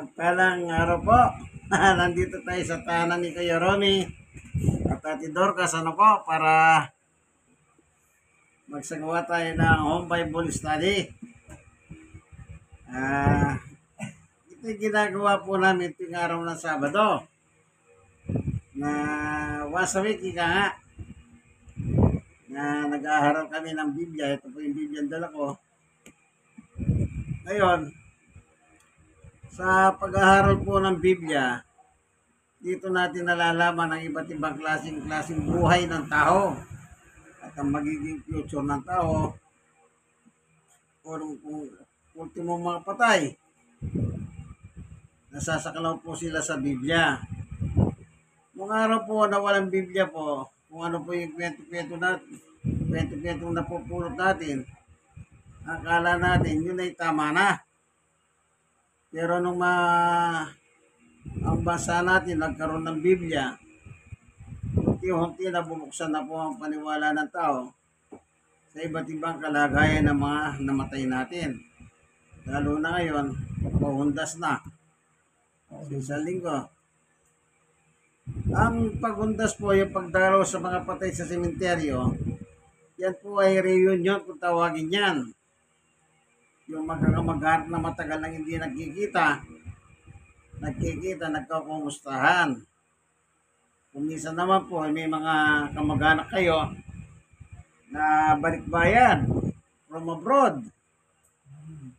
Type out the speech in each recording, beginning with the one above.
Mapagpalang araw po. Nandito tayo sa tahanan ni Kuya Romy at Ate Dorcas po para magsagawa tayo ng home Bible study. Ito yung ginagawa po namin tuwing araw ng Sabado na once a week ika nga na nag-aaral kami ng Biblia. Ito po yung Biblia ang dala ko. Ngayon, sa pag-aaral po ng Biblia, dito natin nalalaman ang iba't ibang klaseng buhay ng tao at ang magiging future ng tao o kung ultimo mga patay. Nasasakalaw po sila sa Biblia. Nung araw po na walang Biblia po, kung ano po yung kwento-kwento na pupulot natin, akala natin yun ay tama na. Pero nung ang basa natin nagkaroon ng Biblia, unti-unti na bubuksan na po ang paniwala ng tao sa iba't ibang kalagayan ng mga namatay natin. Lalo na ngayon, pahundas na. Sa isang linggo. Ang paghundas po, yung pagdaraw sa mga patay sa sementeryo, yan po ay reunion kung tawagin yan. Yung magkakamag-anak na matagal nang hindi nagkikita, nagkakumustahan. Kung minsan naman po, may mga kamag-anak kayo na balikbayan from abroad.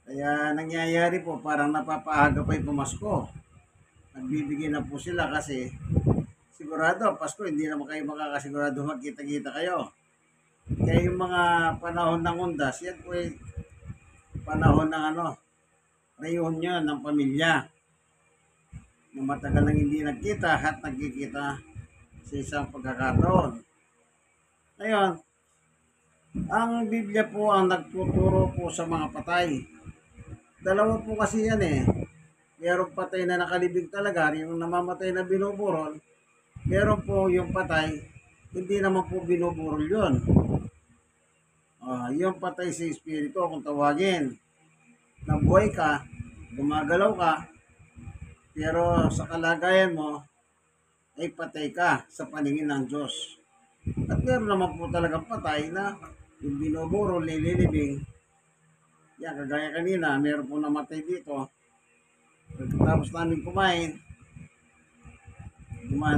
Kaya nangyayari po, parang napapaaga pa yung pumasko. Nagbibigay na po sila kasi sigurado, Pasko, hindi naman kayo makakasigurado magkita-kita kayo. Kaya yung mga panahon ng undas, yan po ay panahon ng reunion ng pamilya na matagal nang hindi nagkita at nagkikita sa isang pagkakataon. Ngayon, ang Biblia po ang nagtuturo po sa mga patay. Dalawa po kasi yan eh. Merong patay na nakalibing talaga, yung namamatay na binuburol. Meron po yung patay, hindi naman po binuburol yun. Yung patay sa espiritu kung tawagin. Nabuhay ka, gumagalaw ka, pero sa kalagayan mo, ay patay ka sa paningin ng Diyos. At meron naman po talagang patay na yung binuburol, nililibing. Yan, kagaya kanina, meron po namatay dito. Pagkatapos namin kumain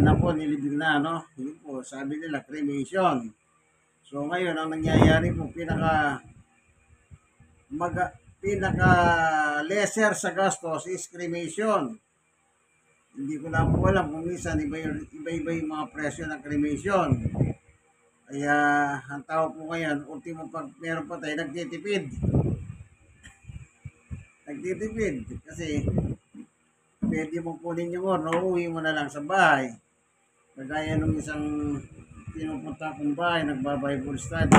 na po, nilibing na, Yun po, sabi nila, cremation. So ngayon, ang nangyayari po, pinaka lesser sa gastos is cremation. Hindi ko lang po alam kung minsan iba-iba yung mga presyo ng cremation. Kaya ang tao po ngayon, ultimo pag meron pa tayo, nagtitipid. Kasi pwede mong kunin yung orno, uuwi mo na lang sa bahay. Kagaya nung isang pinupunta kong bahay, nagba-Bible study.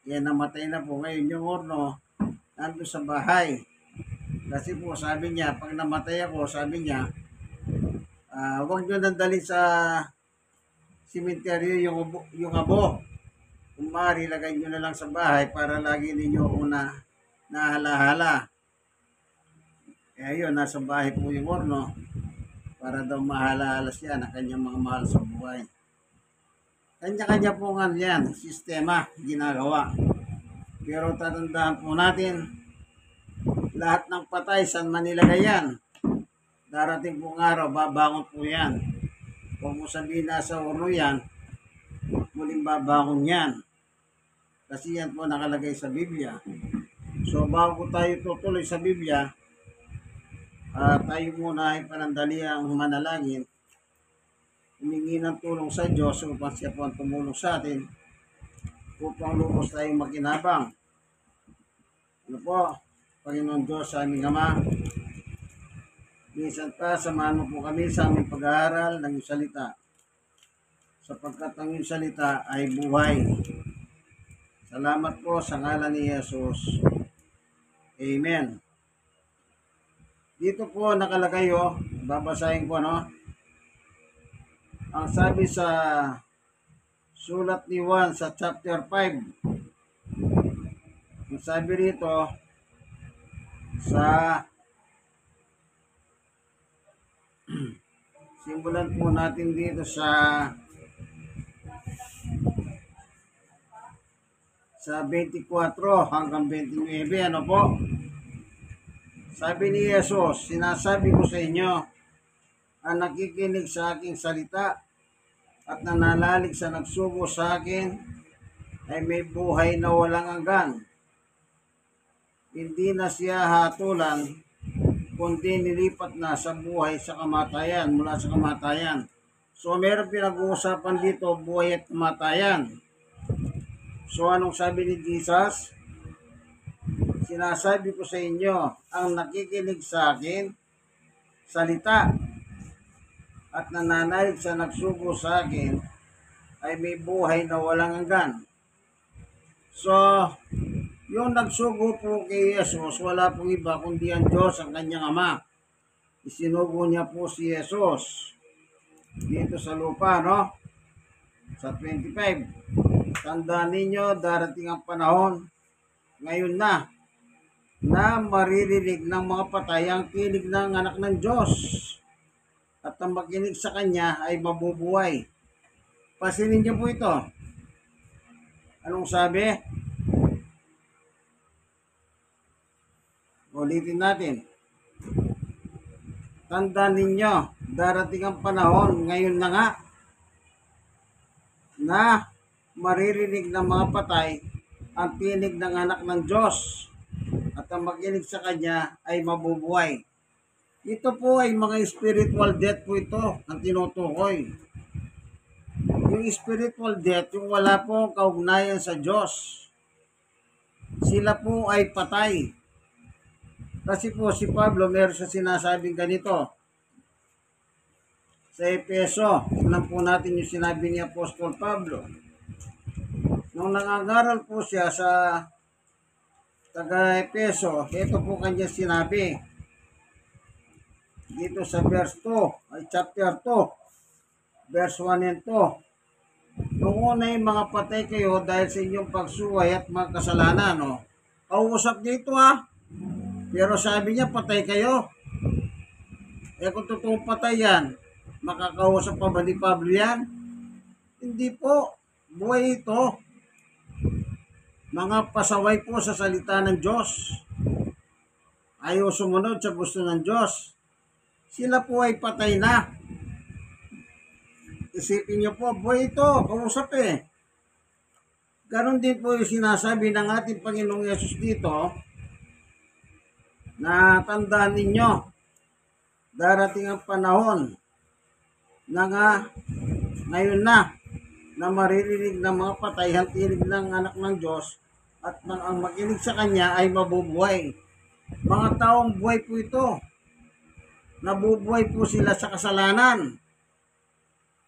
Yan, namatay na po. Ngayon yung orno, nandun sa bahay. Kasi po, sabi niya, pag namatay ako, sabi niya, huwag nyo nandali sa simenteryo yung abo. Kung maaari, lagay nyo na lang sa bahay para lagi ninyo una nahala-hala. Kaya yun, nasa bahay po yung orno para daw mahala-hala siya na kanyang mga mahal sa buhay. Kanya-kanya po nga yan, sistema, ginagawa. Pero tatandaan po natin, lahat ng patay, saan man nilagay yan? Darating pong araw, babangon po yan. Huwag mo sabihin na sa orno yan, muling babangon yan. Kasi yan po nakalagay sa Biblia. So bago tayo tutuloy sa Biblia, tayo muna ay panandali ang manalangin. Humingi ng tulong sa Diyos upang siya po ang tumulong sa atin upang lubos tayong makinabang. Ano po, Panginoon Diyos sa aming Ama, minsan pa, samahan mo po kami sa aming pag-aaral ng iyong salita. Sapagkat ang iyong salita ay buhay. Salamat po sa ngalan ni Jesus. Amen. Dito po nakalagay, babasahin ko, ang sabi sa sulat ni Juan sa chapter 5. Ang sabi rito sa Simulan po natin dito sa 24 hanggang 29, ano po? Sabi ni Jesus, sinasabi ko sa inyo, ang nakikinig sa aking salita at nananalig sa nagsugo sa akin ay may buhay na walang hanggan. Hindi na siya hatulan, kundi nilipat na sa buhay sa kamatayan, mula sa kamatayan. So meron pinag-uusapan dito, buhay at kamatayan. So anong sabi ni Jesus? Sinasabi ko sa inyo, ang nakikinig sa akin, salita, at nananalig sa nagsugo sa akin, ay may buhay na walang hanggan. So, yung nagsugo po kay Jesus, wala pong iba kundi ang Diyos, ang kanyang Ama. Isinugo niya po si Jesus dito sa lupa, no? Sa 25. Tandaan ninyo, darating ang panahon, ngayon na maririnig ng mga patay ang tinig ng anak ng Diyos. At ang makinig sa kanya ay mabubuhay. Pasinin niyo po ito. Anong sabi? Ulitin natin. Tandaan ninyo, darating ang panahon, ngayon na nga, na maririnig ng mga patay ang tinig ng anak ng Diyos. At ang makinig sa kanya ay mabubuhay. Ito po ay mga spiritual death po ito ang tinutukoy. Yung spiritual death, yung wala po kaugnayan sa Diyos. Sila po ay patay. Kasi po si Pablo meron siya sinasabing ganito. Sa Efeso, tignan po natin yung sinabi ni Apostol Pablo. Nung nangangaral po siya sa taga-Efeso, ito po kanya sinabi. Dito sa verse 2, ay chapter 2, verse 1 and 2. Noong una yung mga patay kayo dahil sa inyong pagsuway at mga kasalanan. No? Kausap dito Pero sabi niya patay kayo. Kung totoong patay yan, makakausap pa ba ni Pablo yan? Hindi po. Buhay ito. Mga pasaway po sa salita ng Diyos. Ayaw sumunod sa gusto ng Diyos. Sila po ay patay na. Isipin niyo po, buhay ito. Kausap Ganon din po yung sinasabi ng ating Panginoong Yesus dito, na tandaan ninyo, darating ang panahon na ngayon na maririnig ng mga patay ang tinig ng anak ng Diyos at ang makinig sa kanya ay mabubuhay. Mga taong buhay po ito. Nabubuhay po sila sa kasalanan.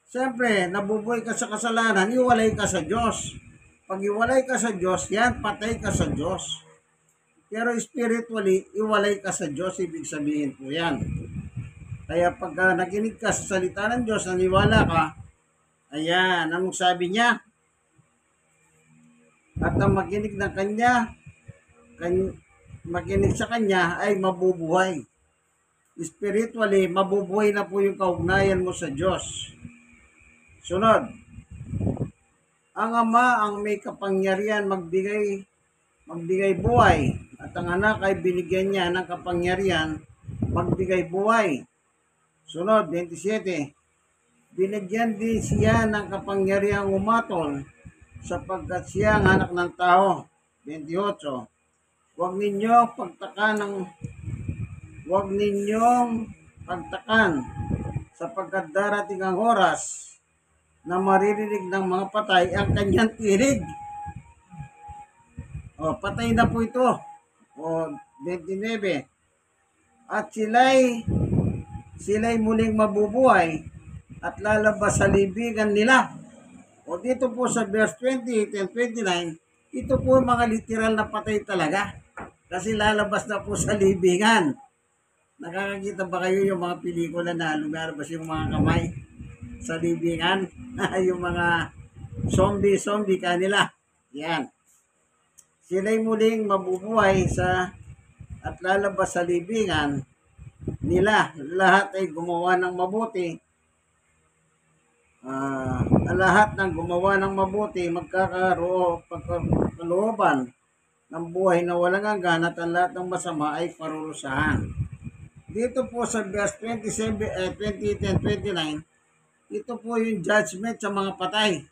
Siyempre, nabubuhay ka sa kasalanan, iwalay ka sa Diyos. Pag iwalay ka sa Diyos, yan, patay ka sa Diyos. Pero spiritually, iwalay ka sa Diyos, ibig sabihin po yan. Kaya pag nakinig ka sa salita ng Diyos, naniwala ka, ayan, anong sabi niya? At ang makinig ng kanya, makinig sa kanya ay mabubuhay. Spiritually, mabubuhay na po yung kaugnayan mo sa Diyos. Sunod, ang Ama ang may kapangyarihan magbigay buhay at ang anak ay binigyan niya ng kapangyarihan magbigay buhay. Sunod, 27, binigyan din siya ng kapangyarihang umatol sapagkat siya ang anak ng tao. 28, huwag ninyong pagtakan sapagkat darating ang oras na maririnig ng mga patay ang kanyang tinig. Patay na po ito. 29, at sila'y muling mabubuhay at lalabas sa libingan nila. Dito po sa verse 28 and 29, ito po mga literal na patay talaga. Kasi lalabas na po sa libingan. Nakakakita ba kayo yung mga pelikula na lumalabas yung mga kamay sa libingan? Yung mga zombie kanila. Yan. Sila'y muling mabubuhay at lalabas sa libingan nila. Lahat ay gumawa ng mabuti. Lahat ng gumawa ng mabuti magkakalooban ng buhay na walang hanggan at ang lahat ng masama ay parurusahan. Dito po sa verse 27, 20 and 29, ito po yung judgment sa mga patay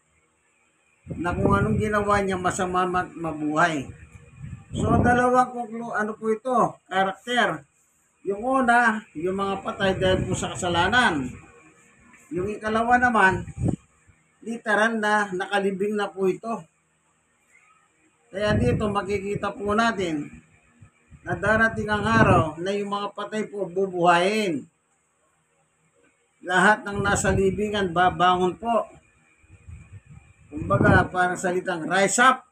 na kung anong ginawa niya masama mabuhay. So dalawang ano po ito, karakter. Yung una, yung mga patay dahil po sa kasalanan. Yung ikalawa naman, literal na nakalibing na po ito. Kaya dito makikita po natin na darating ang araw na yung mga patay po bubuhayin. Lahat ng nasa libingan babangon po. Kumbaga parang salitang rise up.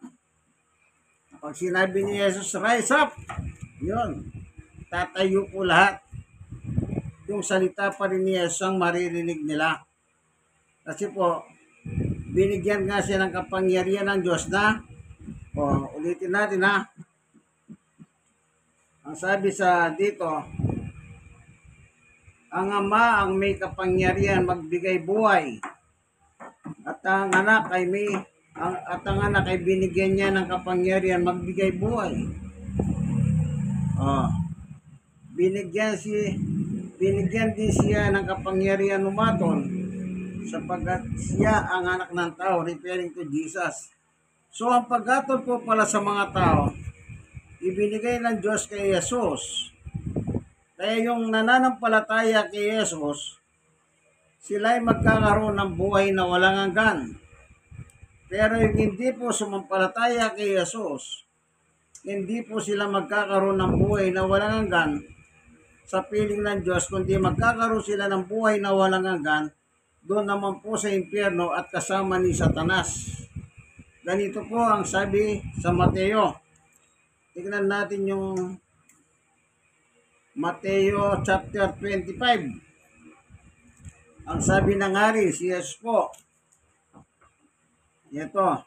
Pag sinabi ni Jesus, rise up, yun, tatayo po lahat. Yung salita pa rin ni Jesus ang maririnig nila. Kasi po, binigyan nga siya ng kapangyarihan ng Diyos na, ulitin natin ha, ang sabi sa dito, ang Ama ang may kapangyarihan magbigay buhay, at ang anak ay binigyan niya ng kapangyarihan magbigay buhay. Binigyan din siya ng kapangyarihan umaton sapagkat siya ang anak ng tao, referring to Jesus. So ang paghatol po pala sa mga tao, ibinigay ng Diyos kay Jesus. Kaya yung nananampalataya kay Jesus, sila ay magkakaroon ng buhay na walang hanggan. Pero yung hindi po sumampalataya kay Jesus, hindi po sila magkakaroon ng buhay na walang hanggan sa piling ng Diyos, kundi magkakaroon sila ng buhay na walang hanggan doon naman po sa impyerno at kasama ni Satanas. Ganito po ang sabi sa Mateo. Tingnan natin yung Mateo chapter 25. Ang sabi ng hari, si Jesus po. Ito.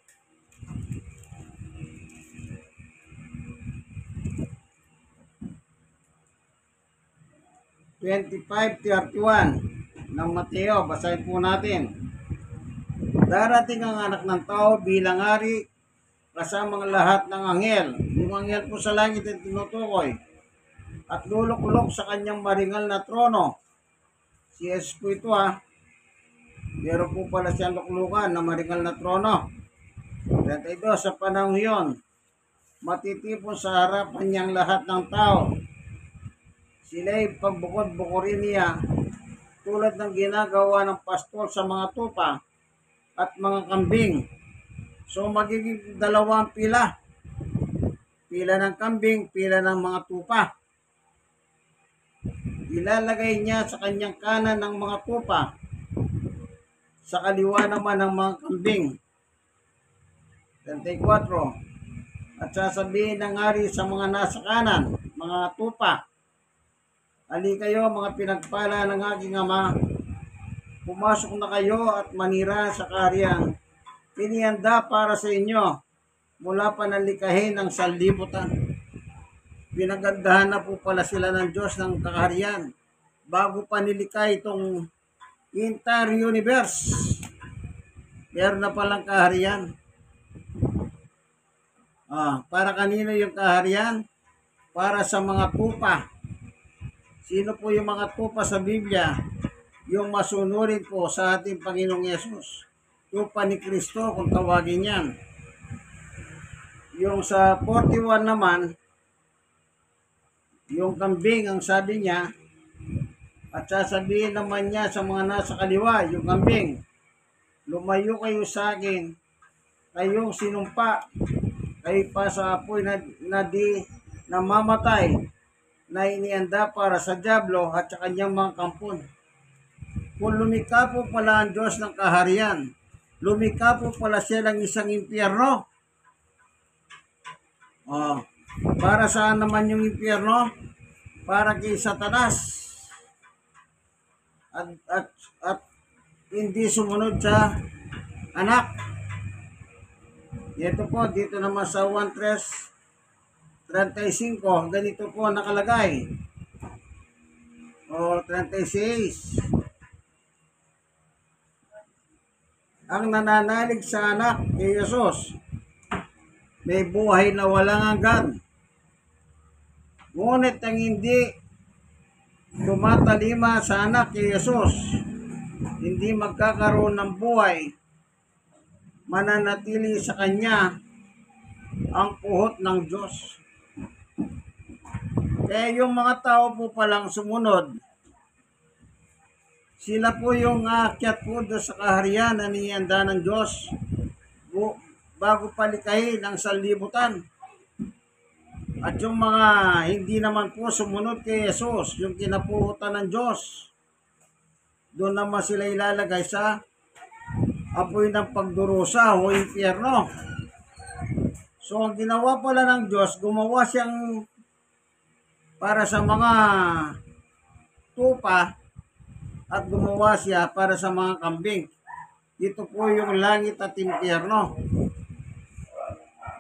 ng Mateo, basahin po natin. Darating ang anak ng tao bilang hari kasama ang lahat ng anghel. Yung anghel po sa langit ay tinutukoy at lulok-ulok sa kanyang maringal na trono. Si Jesus po ito ha. Meron po pala siyang luklukan na maringal na trono. At ito sa panahon yon, matitipon sa harapan niyang lahat ng tao. Sila'y pagbukod-bukurin niya tulad ng ginagawa ng pastol sa mga tupa at mga kambing. So magiging dalawang pila. Pila ng kambing, pila ng mga tupa. Ilalagay niya sa kanyang kanan ng mga tupa, sa kaliwa naman ng mga kambing. 34. At sasabihin ng hari sa mga nasa kanan, mga tupa, ali kayo mga pinagpala ng aking Ama, pumasok na kayo at manira sa kaharian pinihanda para sa inyo mula panalikahin ng sanlibutan. Pinagandahan na po pala sila ng Diyos ng kaharian bago pa nilikha itong entire universe. Meron na palang kaharian. Para kanino yung kaharian? Para sa mga tupa. Sino po yung mga tupa sa Biblia? Yung masunurin po sa ating Panginoong Yesus. Tupa ni Kristo kung tawagin yan. Yung sa 41 naman, yung kambing ang sabi niya, at sasabihin naman niya sa mga nasa kaliwa, yung kambing, lumayo kayo sa akin, kayong sinumpa, kayo pa sa apoy na di namamatay, na inianda para sa dyablo at sa kanyang mga kampon. Kung lumikha po pala ang Diyos ng kaharian, lumikha po pala siya ng isang impyerno. Para saan naman yung impyerno? Para kay Satanas. At hindi sumunod sa anak. Ito po, dito naman sa 1:35, ganito po nakalagay. o 36. Ang nananalig sa anak ni Jesus, may buhay na walang hanggan. Ngunit ang hindi tumatalima sa anak ni Jesus, hindi magkakaroon ng buhay, mananatili sa kanya ang puhot ng Diyos. Kaya yung mga tao po palang sumunod, sila po yung aakyat po doon sa kaharian na nihanda ng Diyos bago palikahin ang sanlibutan. At yung mga hindi naman po sumunod kay Jesus, yung kinapuhutan ng Diyos, doon naman sila ilalagay sa apoy ng pagdurusa o impyerno. So ang ginawa pala ng Diyos, gumawa siyang para sa mga tupa at gumawa siya para sa mga kambing. Ito po yung langit at impyerno.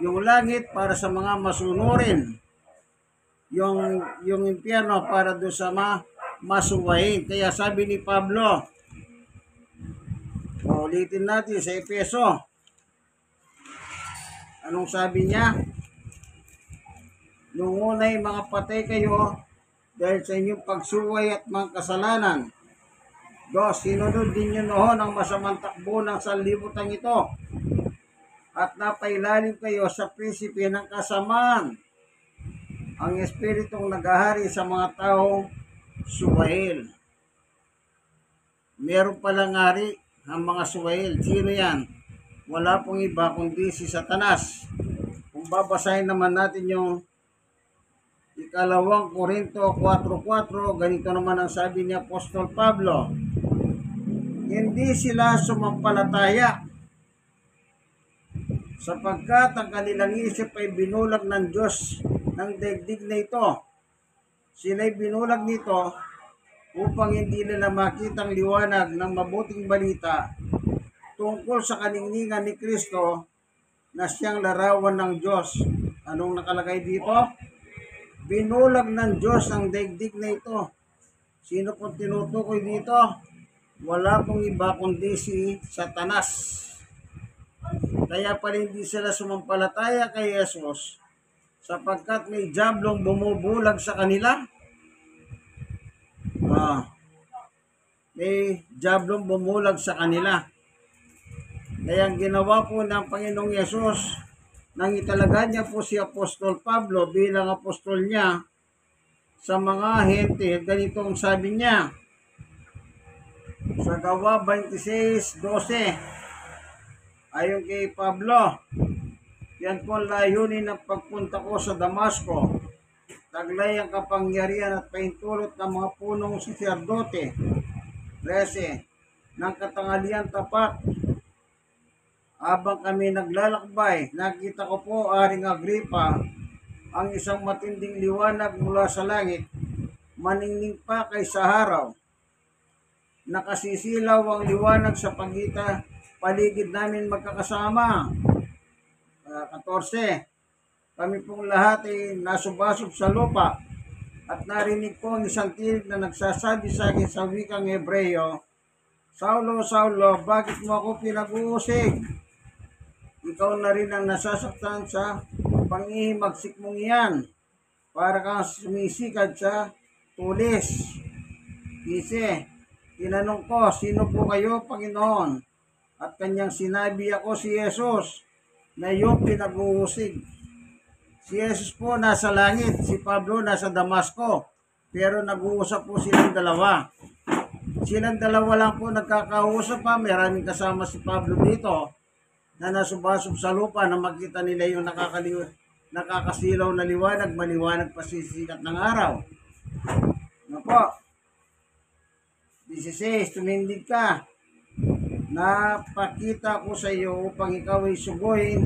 Yung langit para sa mga masunurin. Yung impyerno para doon sa mga masuwain. Kaya sabi ni Pablo, ulitin natin sa Efeso. Anong sabi niya? Nung una'y mga patay kayo dahil sa inyong pagsuway at mga kasalanan. Sinunod din nyo noon ang masamang takbo ng sanlibutan ito at napailalim kayo sa prinsipe ng kasamaan, ang espiritong naghahari sa mga taong suwail. Meron palang hari ang mga suwail. Sino yan? Wala pong iba kundi si Satanas. Kung babasahin naman natin yung Ikalawang Korinto 4:4, ganito naman ang sabi ni Apostol Pablo. Hindi sila sumampalataya sapagkat ang kanilang isip ay binulag ng Diyos ng daigdig na ito. Sila'y binulag nito upang hindi nila makita ang liwanag ng mabuting balita tungkol sa kaningningan ni Kristo na siyang larawan ng Diyos. Anong nakalagay dito? Binulag ng Diyos ang daigdig na ito. Sino pong tinutukoy dito? Wala pong iba kundi si Satanas. Kaya pala hindi sila sumampalataya kay Jesus sapagkat may diablong bumubulag sa kanila. May diablong bumulag sa kanila. Kaya ang ginawa po ng Panginoong Yesus, nang italaga niya po si Apostol Pablo bilang apostol niya sa mga hente, ganitong sabi niya sa Gawa 26:12, ayon kay Pablo, yan po ang layunin ng pagpunta ko sa Damasco, taglay ang kapangyarihan at paintulot ng mga punong saserdote. 13, ng katanghalian tapat. Habang kami naglalakbay, nakita ko po, Aring Agripa, ang isang matinding liwanag mula sa langit, maningning pa kay sa araw. Nakasisilaw ang liwanag sa paligid namin magkakasama. 14, kami pong lahat ay nasubasog sa lupa at narinig ko ang isang tinig na nagsasabi sa akin sa wikang Hebreo, Saulo, Saulo, bakit mo ako pinag-uusig? Ikaw na rin ang nasasaktan sa pangihimagsik mong iyan, para kang sumisikad sa tulis. Tinanong ko, sino po kayo, Panginoon? At kanyang sinabi, ako si Jesus, na iyong pinag-uusig. Si Jesus po nasa langit, si Pablo nasa Damasco, pero nag-uusap po silang dalawa. Silang dalawa lang po nagkakausap pa, maraming kasama si Pablo dito, na nasubasog sa lupa na makita nila yung nakakasilaw na liwanag, maliwanag pa sisikat ng araw. Ano po? 16, tumindig ka. Napakita ko sa iyo upang ikaw ay suguhin,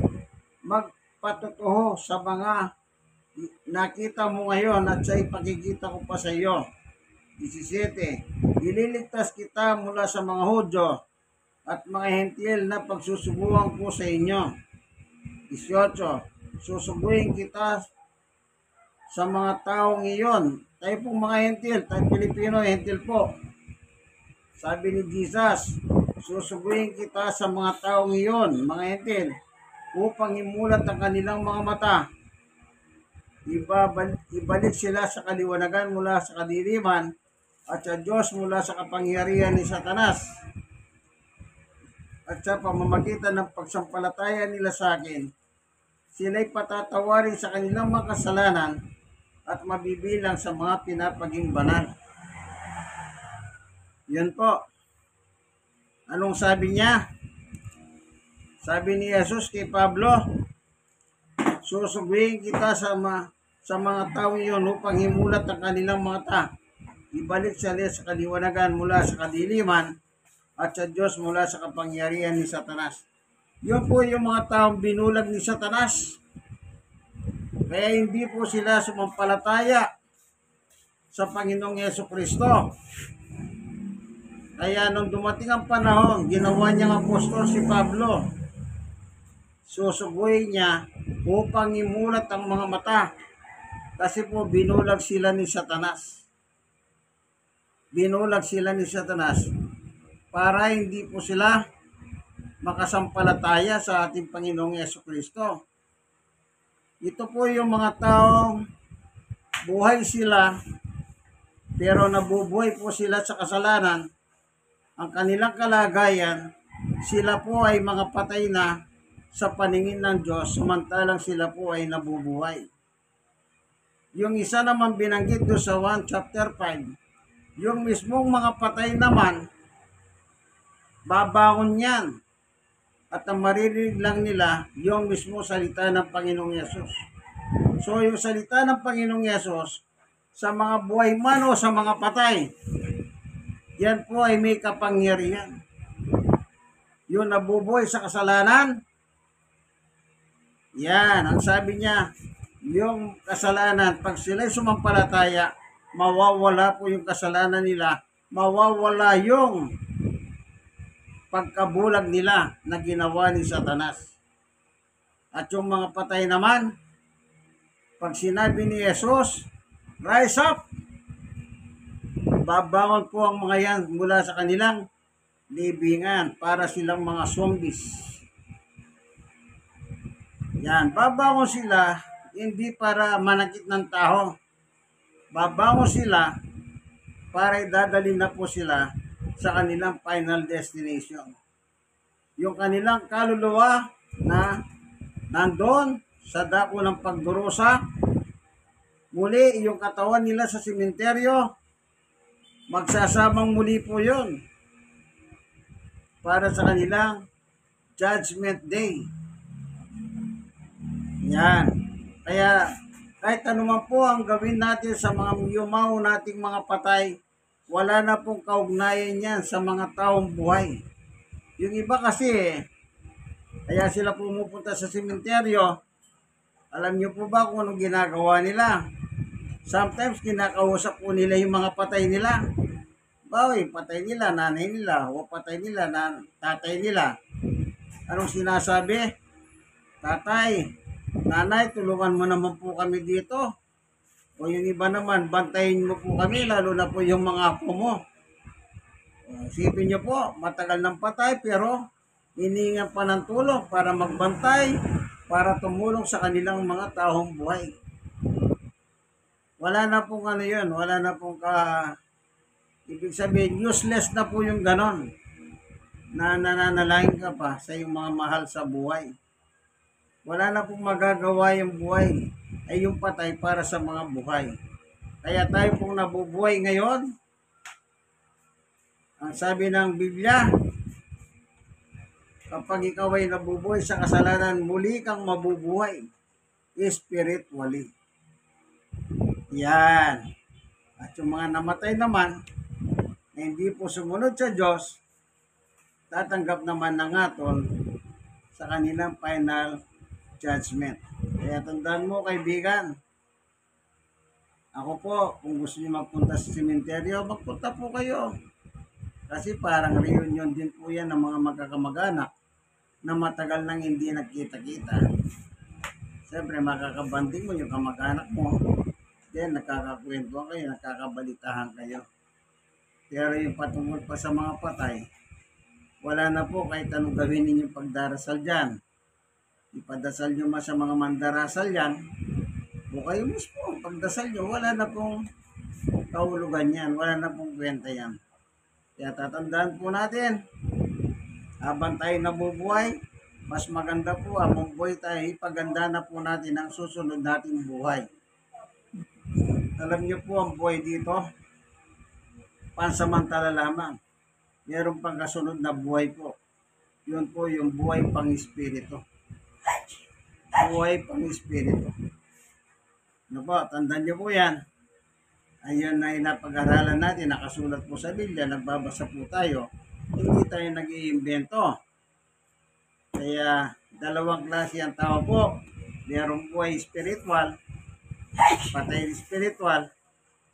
magpatotoo sa mga nakita mo ngayon at sa ipakikita ko pa sa iyo. 17, ililigtas kita mula sa mga Hudyo at mga Hentil na pagsusubuhan ko sa inyo. 18, susubuhin kita sa mga taong iyon tayo pong mga hentil, tayo Pilipino, hentil po. Sabi ni Jesus, susuguin kita sa mga taong iyon, mga hentil, upang imulat ang kanilang mga mata. Ibalik sila sa kaliwanagan mula sa kadiliman at sa Diyos mula sa kapangyarihan ni Satanas. At sa pamamagitan ng pagsampalataya nila sa akin, sila'y patatawarin sa kanilang mga kasalanan at mabibilang sa mga pinapaging banal. Yun po. Anong sabi niya? Sabi ni Jesus kay Pablo, susuguin kita sa mga tao iyon upang himulat ang kanilang mga mata. Ibalik sila sa kaliwanagan mula sa kadiliman at sa Diyos mula sa kapangyarihan ni Satanas. Yun po yung mga taong binulag ni Satanas. Kaya hindi po sila sumampalataya sa Panginoong Jesucristo. Kaya nung dumating ang panahon, ginawa niyang apostol si Pablo. Susuguin niya upang imulat ang mga mata. Kasi po binulag sila ni Satanas. Binulag sila ni Satanas para hindi po sila makasampalataya sa ating Panginoong Jesucristo. Ito po yung mga taong buhay sila pero nabubuhay po sila sa kasalanan. Ang kanilang kalagayan, sila po ay mga patay na sa paningin ng Diyos, samantalang sila po ay nabubuhay. Yung isa naman binanggit doon sa 1 chapter 5, yung mismong mga patay naman, babangon yan. At ang maririnig lang nila, yung mismo salita ng Panginoong Yesus. So yung salita ng Panginoong Yesus, sa mga buhay man o sa mga patay, yan po ay may kapangyarihan. Yung nabubuhay sa kasalanan, yan, ang sabi niya, yung kasalanan, pag sila'y sumampalataya, mawawala po yung kasalanan nila, mawawala yung pagkabulag nila na ginawa ni Satanas. At yung mga patay naman, pag sinabi ni Jesus, rise up, babangon po ang mga yan mula sa kanilang libingan para silang mga zombies. Yan, babangon sila hindi para manakit ng tao. Babangon sila para idadali na po sila sa kanilang final destination. Yung kanilang kaluluwa na nandoon sa dako ng pagdurusa, muli yung katawan nila sa simenteryo, magsasabang muli po yun para sa kanilang judgment day. Yan. Kaya kahit anuman po ang gawin natin sa mga yumaw nating mga patay, wala na pong kaugnayan yan sa mga taong buhay. Yung iba kasi, kaya sila pumupunta sa simenteryo, alam niyo po ba kung anong ginagawa nila? Sometimes kinakausap po nila yung mga patay nila. Bawi, patay nila, nanay nila, o patay nila, tatay nila. Anong sinasabi? Tatay, nanay, tulungan mo naman po kami dito. O yung iba naman, bantayin mo po kami, lalo na po yung mga apo mo. Isipin nyo po, matagal ng patay, pero hiningan pa ng tulong para magbantay, para tumulong sa kanilang mga taong buhay. Wala na pong ano yun, wala na pong ibig sabihin, useless na po yung ganon, na nananalangin ka pa sa iyong mga mahal sa buhay. Wala na pong magagawa yung buhay, ay yung patay para sa mga buhay. Kaya tayo pong nabubuhay ngayon, ang sabi ng Biblia, kapag ikaw ay nabubuhay sa kasalanan, muli kang mabubuhay spiritually. Yan. At yung mga namatay naman, na hindi po sumunod sa Diyos, tatanggap naman ng atol sa kanilang final judgment. Kaya tandaan mo, kaibigan, ako po, kung gusto niyo magpunta sa sementeryo, magpunta po kayo. Kasi parang reunion din po yan ng mga magkakamag-anak na matagal nang hindi nagkita-kita. Siyempre, makakabanding mo yung kamag-anak mo. natin, nakakakwento kayo, nakakabalitahan kayo. Pero yung patungkol pa sa mga patay, wala na po kahit anong gawin ninyong pagdarasal dyan. Ipadasal nyo man sa mga mandarasal yan, o kayo mismo, pagdasal nyo, wala na pong kahulugan yan, wala na pong kwenta yan. Kaya tatandaan po natin, habang tayo nabubuhay, mas maganda po habang buhay tayo, ipaganda na po natin ang susunod nating buhay. Alam niyo po ang buhay dito, pansamantala lamang. Meron pang kasunod na buhay po. Yun po yung buhay pang-espiritu. Buhay pang-espiritu. Ano po, tandaan niyo po yan. Ayun na inapag-aralan natin, nakasulat po sa Biblia, nagbabasa po tayo. Hindi tayo nag-iimbento. Kaya, dalawang klase ang tao po. Merong buhay spiritual, patay spiritual,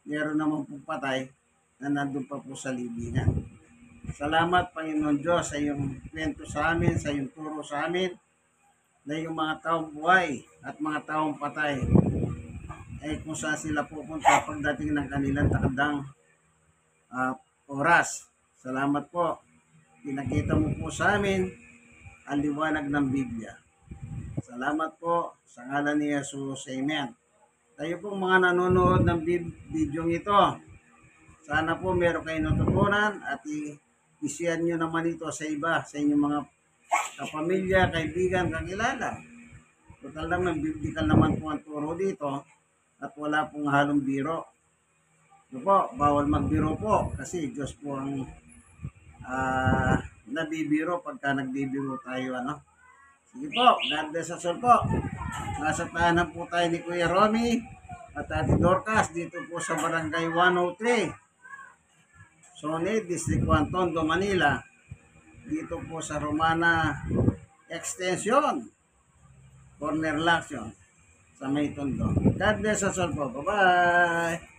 meron naman po patay na nandun pa po sa libingan. Salamat, Panginoon Diyos, sa iyong kwento sa amin, sa iyong turo sa amin, na yung mga taong buhay at mga taong patay ay kung saan sila pupunta pagdating ng kanilang takdang oras. Salamat po. Pinakita mo po sa amin ang liwanag ng Biblia. Salamat po sa ngalan ni Jesus. Amen. Tayo pong mga nanonood ng video ito, sana po meron kayong natutunan at i-share nyo naman ito sa iba, sa inyong mga kapamilya, kaibigan, kakilala. Total naman, biblical naman po ang turo dito at wala pong halong biro. Ito po, bawal magbiro po kasi Diyos po ang nabibiro pagka nagbibiro tayo. Sige po, God bless us all po. Nasa tahanan po tayo ni Kuya Romy at Ate Dorcas dito po sa Barangay 103, Sonid, District 1, Tondo, Manila. Dito po sa Romana Extension, Corner Laction, sa may Tondo. God bless us all po. Bye-bye!